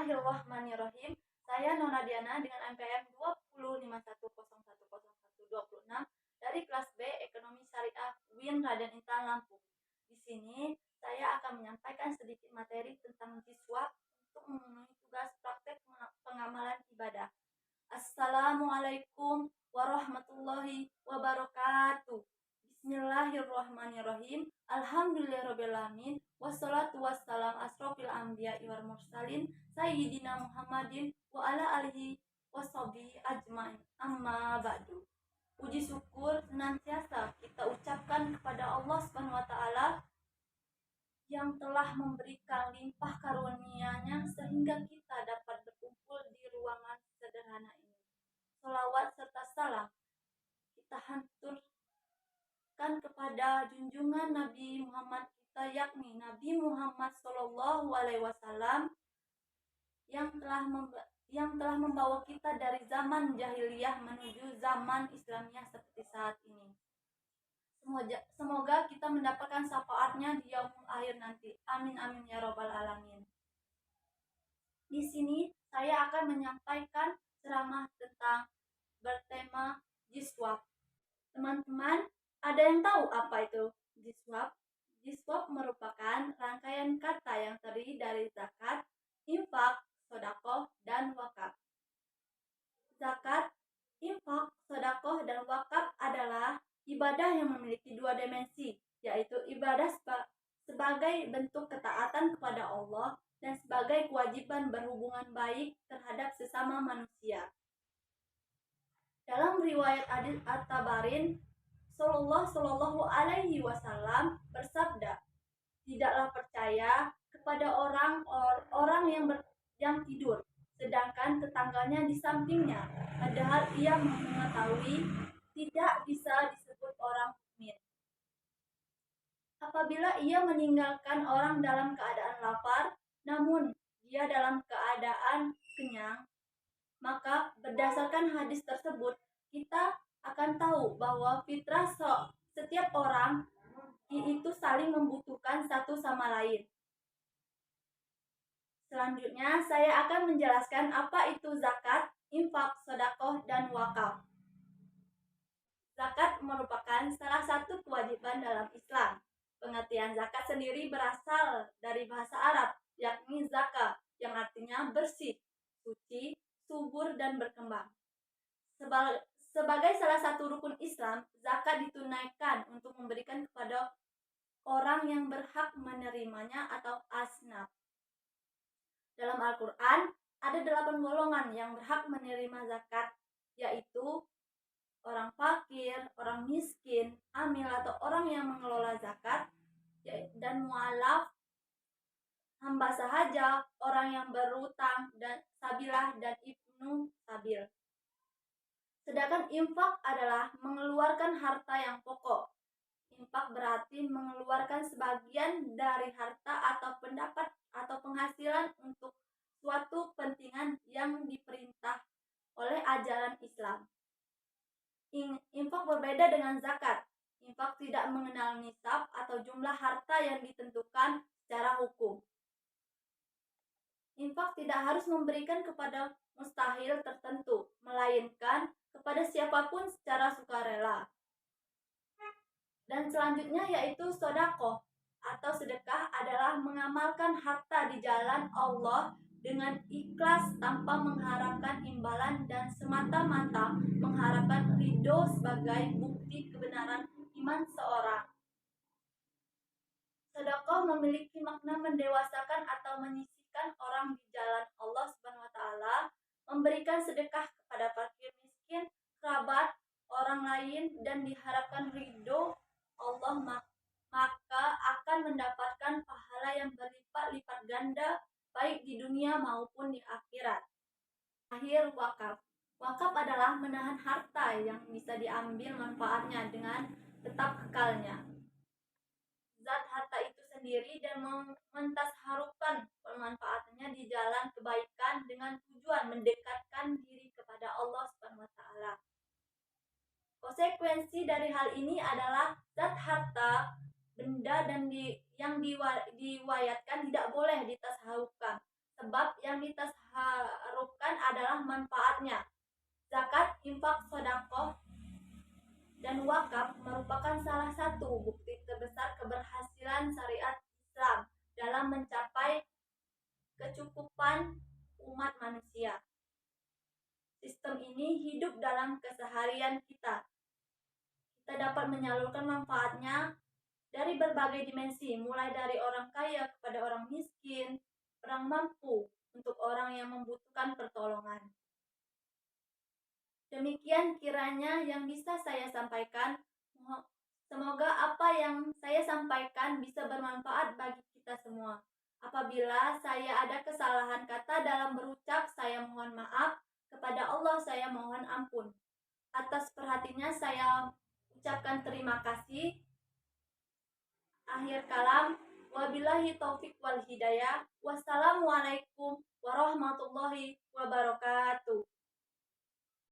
Bismillahirrahmanirrahim. Saya Nona Diana dengan NPM 2051010126 dari kelas B Ekonomi Syariah UIN Raden Intan Lampung. Di sini saya akan menyampaikan sedikit materi tentang jiswa untuk memenuhi tugas praktek pengamalan ibadah. Assalamualaikum warahmatullahi wabarakatuh. Bismillahirrahmanirrahim. Alhamdulillahirrabbilalamin. Wassalatu wassalam asrofil anbiya wal mursalin Sayyidina Muhammadin wa ala alihi washabihi ajmain. Amma ba'du. Puji syukur senantiasa kita ucapkan kepada Allah Subhanahu wa taala yang telah memberikan limpah karunia-Nya sehingga kita dapat berkumpul di ruangan sederhana ini. Salawat serta salam kita haturkan kepada junjungan Nabi Muhammad kita, yakni Nabi Muhammad Shallallahu Alaihi Wasallam yang telah membawa kita dari zaman jahiliyah menuju zaman Islamiyah seperti saat ini. Semoga kita mendapatkan syafaatnya di yaumul akhir nanti. Amin amin ya robbal alamin. Di sini saya akan menyampaikan ceramah tentang bertema jiswab. Teman-teman, ada yang tahu apa itu jiswab? Jiswab merupakan rangkaian kata yang terdiri dari zakat, infak, sedekah, dan wakaf. Zakat, infak, sedekah, dan wakaf adalah ibadah yang memiliki dua dimensi, yaitu ibadah sebagai bentuk ketaatan kepada Allah dan sebagai kewajiban berhubungan baik terhadap sesama manusia. Dalam riwayat hadits At-Tabarin, Sallallahu Alaihi Wasallam bersabda, tidaklah percaya kepada orang yang tidur, sedangkan tetangganya di sampingnya, padahal ia mengetahui tidak bisa disebut orang mukmin. Apabila ia meninggalkan orang dalam keadaan lapar, namun dia dalam keadaan kenyang, maka berdasarkan hadis tersebut, kita akan tahu bahwa fitrah setiap orang itu saling membutuhkan satu sama lain. Selanjutnya, saya akan menjelaskan apa itu zakat, infak, sedekah, dan wakaf. Zakat merupakan salah satu kewajiban dalam Islam. Pengertian zakat sendiri berasal dari bahasa Arab, yakni zakah, yang artinya bersih, suci, subur, dan berkembang. Sebagai salah satu rukun Islam, zakat ditunaikan untuk memberikan kepada orang yang berhak menerimanya atau asnaf. Dalam Al-Quran, ada 8 golongan yang berhak menerima zakat, yaitu orang fakir, orang miskin, amil atau orang yang mengelola zakat, dan mu'alaf, hamba sahaja, orang yang berutang, dan sabilah, dan ibnu sabil. Sedangkan infak adalah mengeluarkan harta yang pokok. Infak berarti mengeluarkan sebagian dari harta atau pendapat atau penghasilan untuk suatu kepentingan yang diperintah oleh ajaran Islam. Infak berbeda dengan zakat. Infak tidak mengenal nisab atau jumlah harta yang ditentukan secara hukum. Infak tidak harus memberikan kepada mustahil tertentu, melainkan kepada siapapun secara sukarela. Dan selanjutnya yaitu sedekah atau sedekah adalah mengamalkan harta di jalan Allah dengan ikhlas tanpa mengharapkan imbalan dan semata-mata mengharapkan ridho sebagai bukti kebenaran iman seorang. Sedekah memiliki makna mendewasakan atau menyisihkan orang di jalan Allah Subhanahu wa taala, memberikan sedekah kepada fakir miskin, kerabat, orang lain, dan diharapkan ridho Allah, maka akan mendapatkan pahala yang berlipat-lipat ganda baik di dunia maupun di akhirat. Akhir, wakaf. Wakaf adalah menahan harta yang bisa diambil manfaatnya dengan tetap kekalnya. Zat harta itu sendiri dan mentasharufkan pemanfaatannya di jalan kebaikan dengan tujuan mendekatkan diri kepada Allah Subhanahu wa taala. Konsekuensi dari hal ini adalah zat harta, benda yang diwayatkan tidak boleh ditasawufkan sebab yang ditasharufkan adalah manfaatnya. Zakat, infak, sedekah, dan wakaf merupakan salah satu bukti terbesar keberhasilan syariat Islam dalam mencapai kecukupan umat manusia. Sistem ini hidup dalam keseharian kita. Kita dapat menyalurkan manfaatnya dari berbagai dimensi, mulai dari orang kaya kepada orang miskin, orang mampu, untuk orang yang membutuhkan pertolongan. Demikian kiranya yang bisa saya sampaikan. Semoga apa yang saya sampaikan bisa bermanfaat bagi kita semua. Apabila saya ada kesalahan kata dalam berucap, saya mohon maaf. Kepada Allah saya mohon ampun. Atas perhatiannya saya ucapkan terima kasih. Akhir kalam, wabillahi taufik wal hidayah. Wassalamualaikum warahmatullahi wabarakatuh.